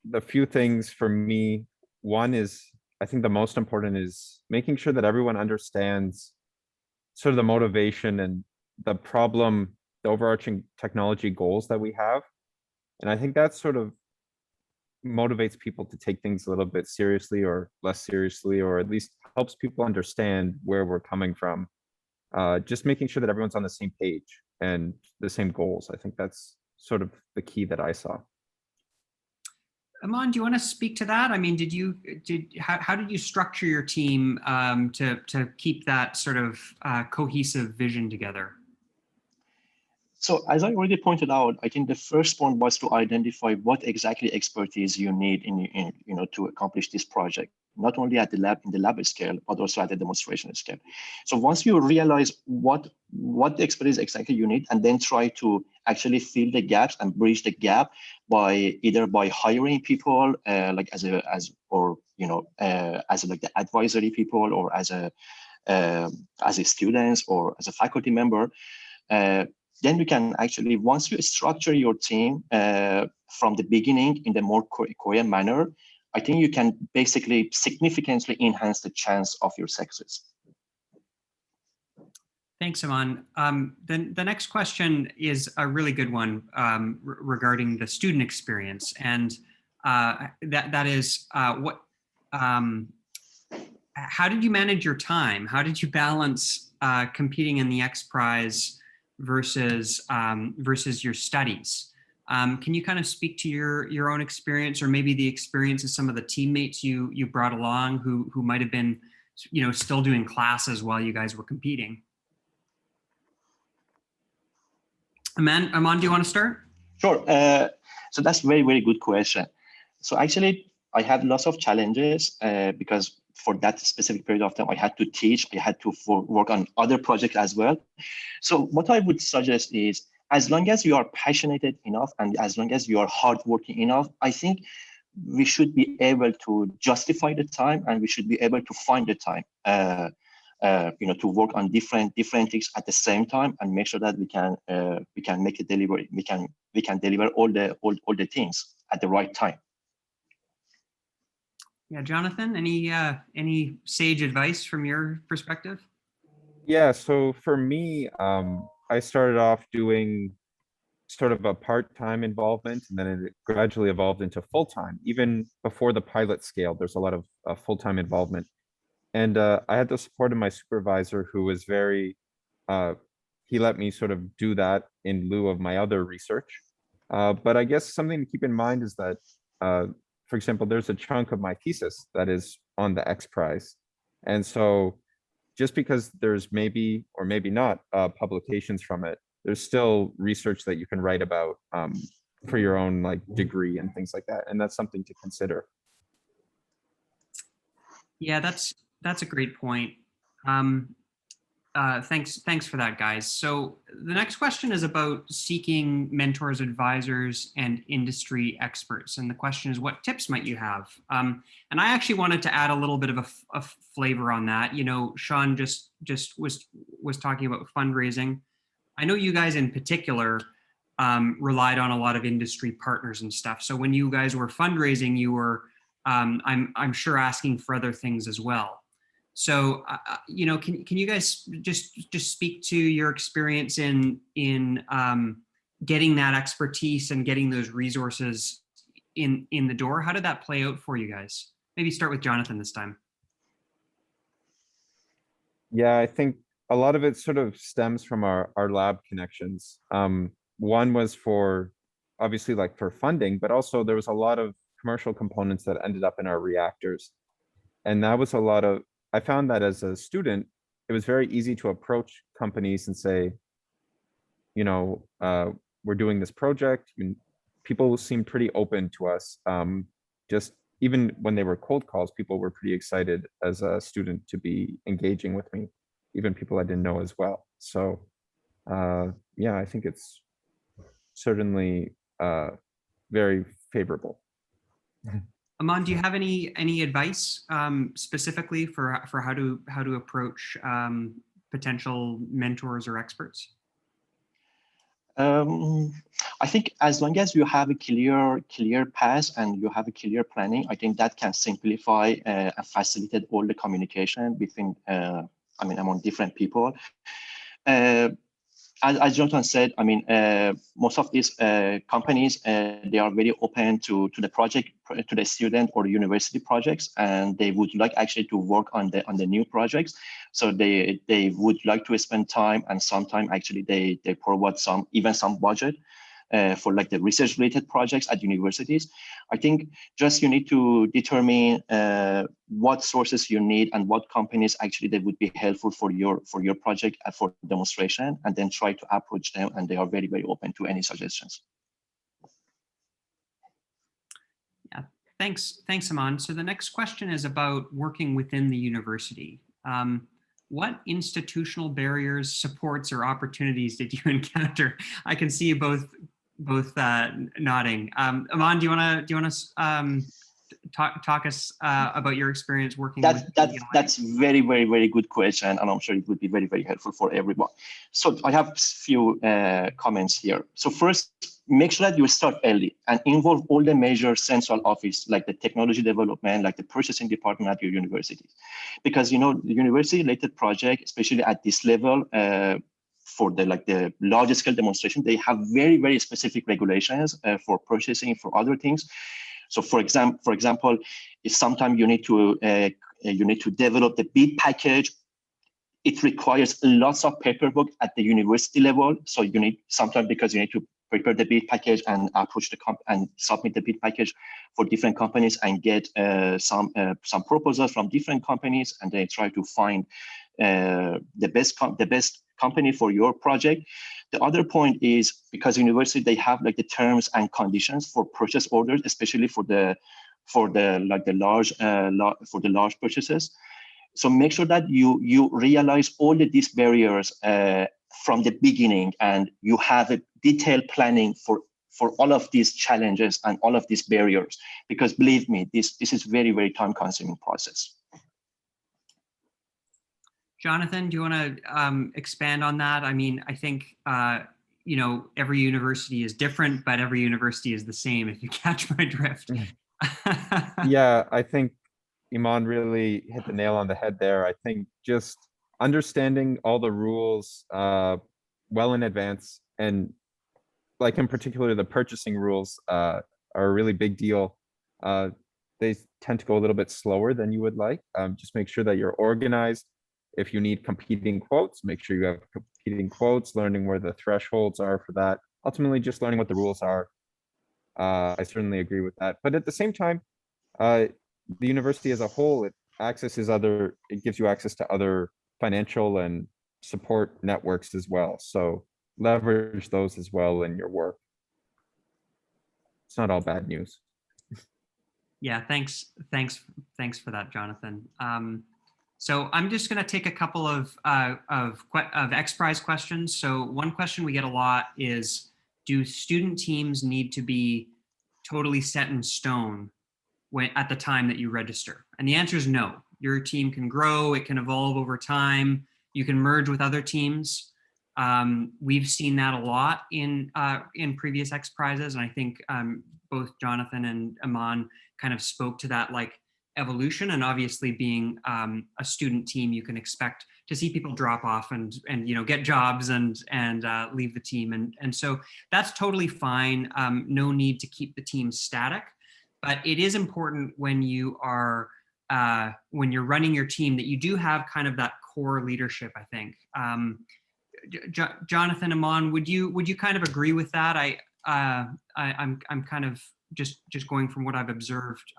the few things for me, one is, I think the most important is making sure that everyone understands sort of the motivation and the problem, the overarching technology goals that we have. And I think that sort of motivates people to take things a little bit seriously or less seriously, or at least helps people understand where we're coming from. Just making sure that everyone's on the same page and the same goals. I think that's sort of the key that I saw. Iman, do you want to speak to that? I mean, how did you structure your team to keep that sort of cohesive vision together? So as I already pointed out, I think the first point was to identify what exactly expertise you need in to accomplish this project, not only at the lab scale, but also at the demonstration scale. So once you realize what expertise exactly you need, and then try to actually fill the gaps and bridge the gap by either hiring people like as like the advisory people, or as a students, or as a faculty member. Then you can actually, once you structure your team from the beginning in the more coherent manner, I think you can basically significantly enhance the chance of your success. Thanks, Iman. Then the next question is a really good one regarding the student experience, and that is what. How did you manage your time? How did you balance competing in the XPRIZE versus your studies? Can you kind of speak to your own experience, or maybe the experience of some of the teammates you brought along who might have been, still doing classes while you guys were competing? Iman, do you want to start? Sure. So that's a very, very good question. So actually, I had lots of challenges because for that specific period of time, I had to teach, I had to work on other projects as well. So what I would suggest is, as long as you are passionate enough and as long as you are hardworking enough, I think we should be able to justify the time, and we should be able to find the time, to work on different things at the same time, and make sure that we can make a delivery. We can deliver all the things at the right time. Yeah, Jonathan, any sage advice from your perspective? Yeah, so for me, I started off doing sort of a part-time involvement, and then it gradually evolved into full-time. Even before the pilot scale, there's a lot of full-time involvement. And I had the support of my supervisor, who was very, he let me sort of do that in lieu of my other research. But I guess something to keep in mind is that, for example, there's a chunk of my thesis that is on the XPRIZE. And so just because there's maybe or maybe not publications from it, there's still research that you can write about for your own like degree and things like that. And that's something to consider. Yeah, that's a great point. Thanks for that, guys. So the next question is about seeking mentors, advisors, and industry experts. And the question is, what tips might you have? And I actually wanted to add a little bit of a flavor on that. Sean just was talking about fundraising. I know you guys in particular relied on a lot of industry partners and stuff. So when you guys were fundraising, you were, I'm sure, asking for other things as well. So, can you guys just speak to your experience in getting that expertise and getting those resources in the door? How did that play out for you guys? Maybe start with Jonathan this time. Yeah, I think a lot of it sort of stems from our lab connections. One was for, obviously, like for funding, but also there was a lot of commercial components that ended up in our reactors. And that was a lot of, I found that as a student, it was very easy to approach companies and say, we're doing this project. People seemed pretty open to us. Just even when they were cold calls, people were pretty excited as a student to be engaging with me, even people I didn't know as well. So yeah, I think it's certainly very favorable. Iman, do you have any advice specifically for how to approach potential mentors or experts? I think as long as you have a clear path and you have a clear planning, I think that can simplify and facilitate all the communication between, among different people. As Jonathan said, most of these companies, they are very open to the project, to the student or university projects, and they would like actually to work on the new projects. So they would like to spend time, and sometimes actually they provide even some budget for like the research related projects at universities. I think just you need to determine what sources you need and what companies actually they would be helpful for your project and for demonstration, and then try to approach them, and they are very, very open to any suggestions. Yeah, thanks, Iman. So the next question is about working within the university. What institutional barriers, supports, or opportunities did you encounter? I can see you both nodding. Iman, do you want to talk us about your experience working with that's very, very, very good question, and I'm sure it would be very, very helpful for everyone. So I have a few comments here. So first, make sure that you start early and involve all the major central office, like the technology development, like the purchasing department at your university, because the university related project, especially at this level, for the large scale demonstration, they have very, very specific regulations for purchasing, for other things. So for example, if sometimes you need to develop the bid package, it requires lots of paperwork at the university level. So you need sometimes, because you need to prepare the bid package and approach and submit the bid package for different companies and get some proposals from different companies, and then try to find the best company for your project. The other point is, because university, they have like the terms and conditions for purchase orders, especially for the large purchases. So make sure that you realize all of these barriers from the beginning, and you have a detailed planning for all of these challenges and all of these barriers, because believe me, this is very, very time consuming process. Jonathan, do you want to expand on that? I mean, I think, every university is different, but every university is the same, if you catch my drift. Yeah, I think Iman really hit the nail on the head there. I think just understanding all the rules well in advance, and like in particular, the purchasing rules are a really big deal. They tend to go a little bit slower than you would like. Just make sure that you're organized. If you need competing quotes, make sure you have competing quotes, learning where the thresholds are for that. Ultimately, just learning what the rules are. I certainly agree with that. But at the same time, the university as a whole, it gives you access to other financial and support networks as well. So leverage those as well in your work. It's not all bad news. Yeah, thanks for that, Jonathan. So I'm just going to take a couple of XPRIZE questions. So one question we get a lot is, do student teams need to be totally set in stone at the time that you register? And the answer is no. Your team can grow, it can evolve over time. You can merge with other teams. We've seen that a lot in previous XPRIZes, and I think both Jonathan and Iman kind of spoke to that, like, evolution. And obviously, being a student team, you can expect to see people drop off and get jobs and leave the team, and so that's totally fine. No need to keep the team static, but it is important when you are when you're running your team that you do have kind of that core leadership, I think. Jonathan, Iman, would you kind of agree with that? I'm kind of just going from what I've observed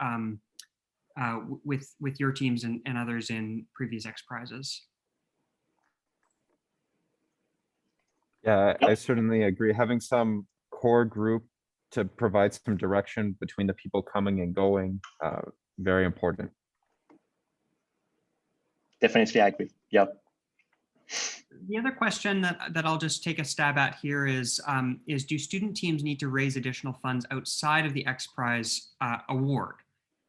with your teams and others in previous XPRIZes. Yeah, I certainly agree. Having some core group to provide some direction between the people coming and going, very important. Definitely agree. Yeah. The other question that I'll just take a stab at here is do student teams need to raise additional funds outside of the XPRIZE award?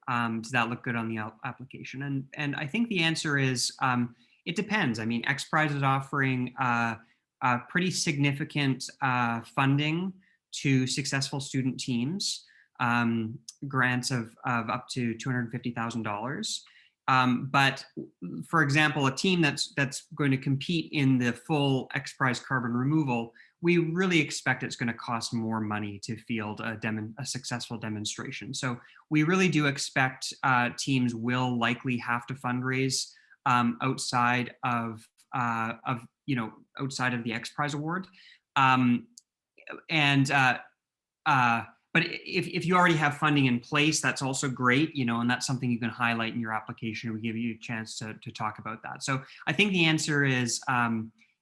Does that look good on the application? And I think the answer is it depends. I mean, XPRIZE is offering pretty significant funding to successful student teams, grants of up to $250,000. But for example, a team that's going to compete in the full XPRIZE Carbon Removal, we really expect it's going to cost more money to field a successful demonstration. So we really do expect teams will likely have to fundraise outside of outside of the XPRIZE award. But if you already have funding in place, that's also great, and that's something you can highlight in your application. We give you a chance to talk about that. So I think the answer is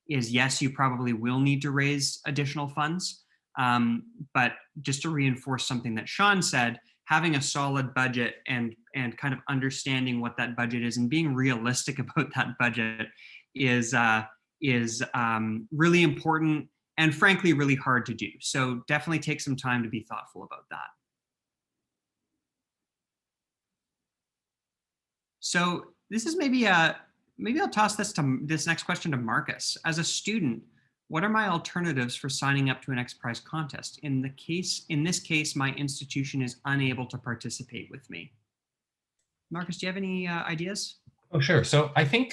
yes, you probably will need to raise additional funds. But just to reinforce something that Sean said, having a solid budget and kind of understanding what that budget is and being realistic about that budget is really important. And frankly, really hard to do. So definitely take some time to be thoughtful about that. So this is maybe I'll toss this next question to Marcus. As a student, what are my alternatives for signing up to an XPRIZE contest? In this case, my institution is unable to participate with me. Marcus, do you have any ideas? Oh, sure. So I think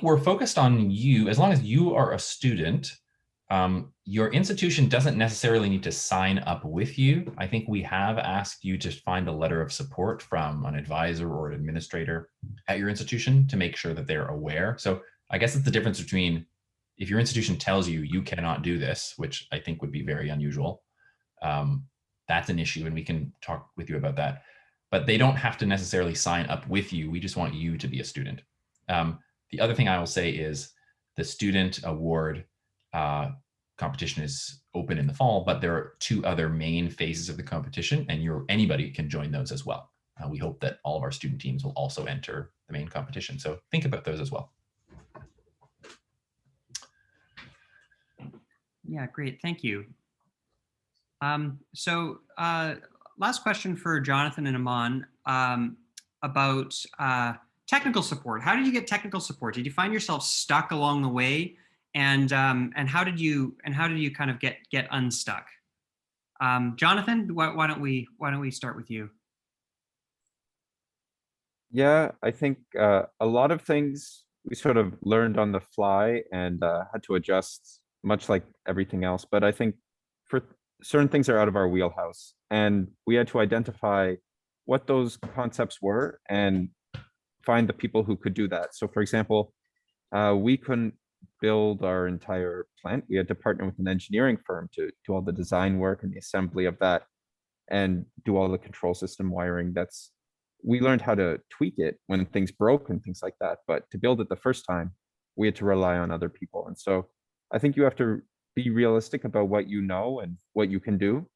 we're focused on you. As long as you are a student, your institution doesn't necessarily need to sign up with you. I think we have asked you to find a letter of support from an advisor or an administrator at your institution to make sure that they're aware. So I guess it's the difference between if your institution tells you you cannot do this, which I think would be very unusual, that's an issue and we can talk with you about that. But they don't have to necessarily sign up with you. We just want you to be a student. The other thing I will say is the student award competition is open in the fall, but there are 2 other main phases of the competition, and anybody can join those as well. We hope that all of our student teams will also enter the main competition. So think about those as well. Yeah, great. Thank you. Last question for Jonathan and Iman about technical support. How did you get technical support? Did you find yourself stuck along the way? And how did you kind of get unstuck? Jonathan, why don't we start with you? Yeah, I think a lot of things we sort of learned on the fly and had to adjust, much like everything else. But I think for certain things are out of our wheelhouse, and we had to identify what those concepts were and find the people who could do that. So for example, we couldn't build our entire plant. We had to partner with an engineering firm to do all the design work and the assembly of that and do all the control system wiring. We learned how to tweak it when things broke and things like that. But to build it the first time, we had to rely on other people. And so I think you have to be realistic about what you know and what you can do,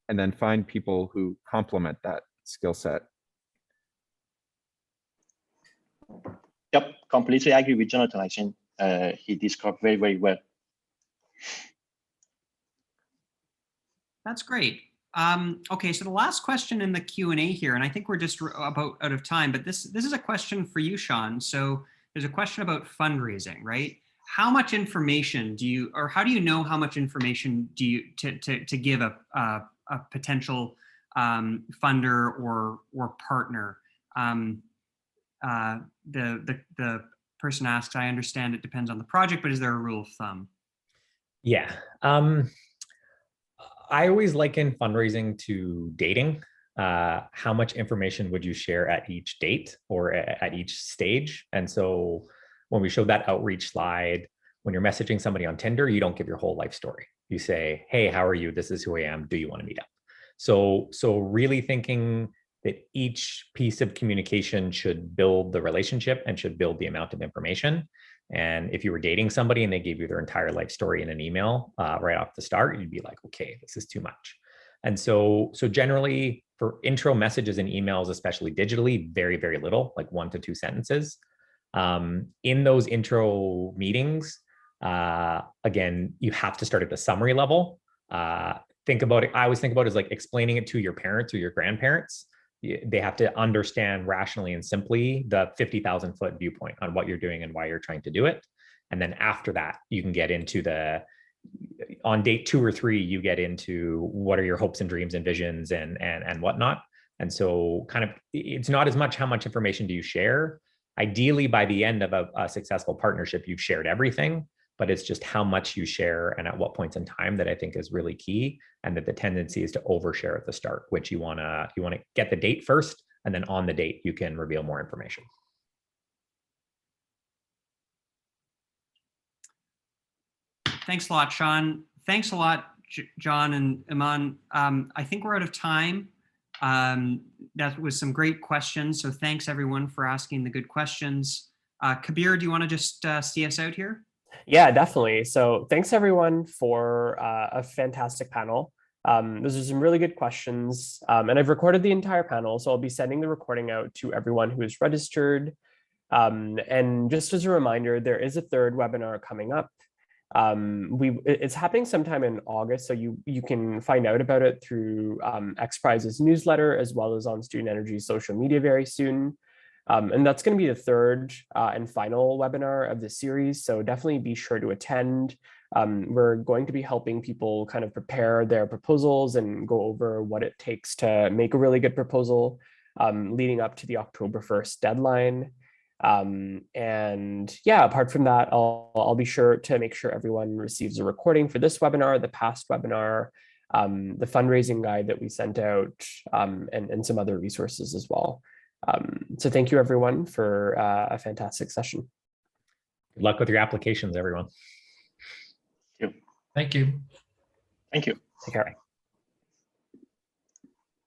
and then find people who complement that skill set. Yep, completely agree with Jonathan. I think he described very, very well. That's great. Okay, so the last question in the Q&A here, and I think we're just about out of time, but this is a question for you, Sean. So there's a question about fundraising, right? How much information how do you know how much information do you to give a potential funder or partner? The person asks, I understand it depends on the project, but is there a rule of thumb? Yeah. I always liken fundraising to dating. How much information would you share at each date or at each stage? And so when we showed that outreach slide, when you're messaging somebody on Tinder, you don't give your whole life story. You say, hey, how are you? This is who I am. Do you want to meet up? So really thinking that each piece of communication should build the relationship and should build the amount of information. And if you were dating somebody and they gave you their entire life story in an email right off the start, you'd be like, okay, this is too much. And so generally for intro messages and emails, especially digitally, very, very little, like 1 to 2 sentences. In those intro meetings, again, you have to start at the summary level. Think about it. I always think about it as like explaining it to your parents or your grandparents. They have to understand rationally and simply the 50,000-foot viewpoint on what you're doing and why you're trying to do it. And then after that, you can get into on date 2 or 3, you get into what are your hopes and dreams and visions and whatnot. And so kind of, it's not as much how much information do you share. Ideally, by the end of a successful partnership, you've shared everything, but it's just how much you share and at what points in time that I think is really key. And that the tendency is to overshare at the start, which you wanna get the date first, and then on the date, you can reveal more information. Thanks a lot, Sean. Thanks a lot, John and Iman. I think we're out of time. That was some great questions. So thanks everyone for asking the good questions. Kabir, do you want to just see us out here? Yeah, definitely. So thanks everyone for a fantastic panel. Those are some really good questions. And I've recorded the entire panel, so I'll be sending the recording out to everyone who is registered. And just as a reminder, there is a third webinar coming up. It's happening sometime in August, so you can find out about it through XPRIZE's newsletter, as well as on Student Energy's social media very soon. And that's going to be the third and final webinar of the series, so definitely be sure to attend. We're going to be helping people kind of prepare their proposals and go over what it takes to make a really good proposal leading up to the October 1st deadline. And yeah, apart from that, I'll be sure to make sure everyone receives a recording for this webinar, the past webinar, the fundraising guide that we sent out, and some other resources as well. So thank you everyone for a fantastic session. Good luck with your applications, everyone. Thank you. Thank you. Thank you. Take care.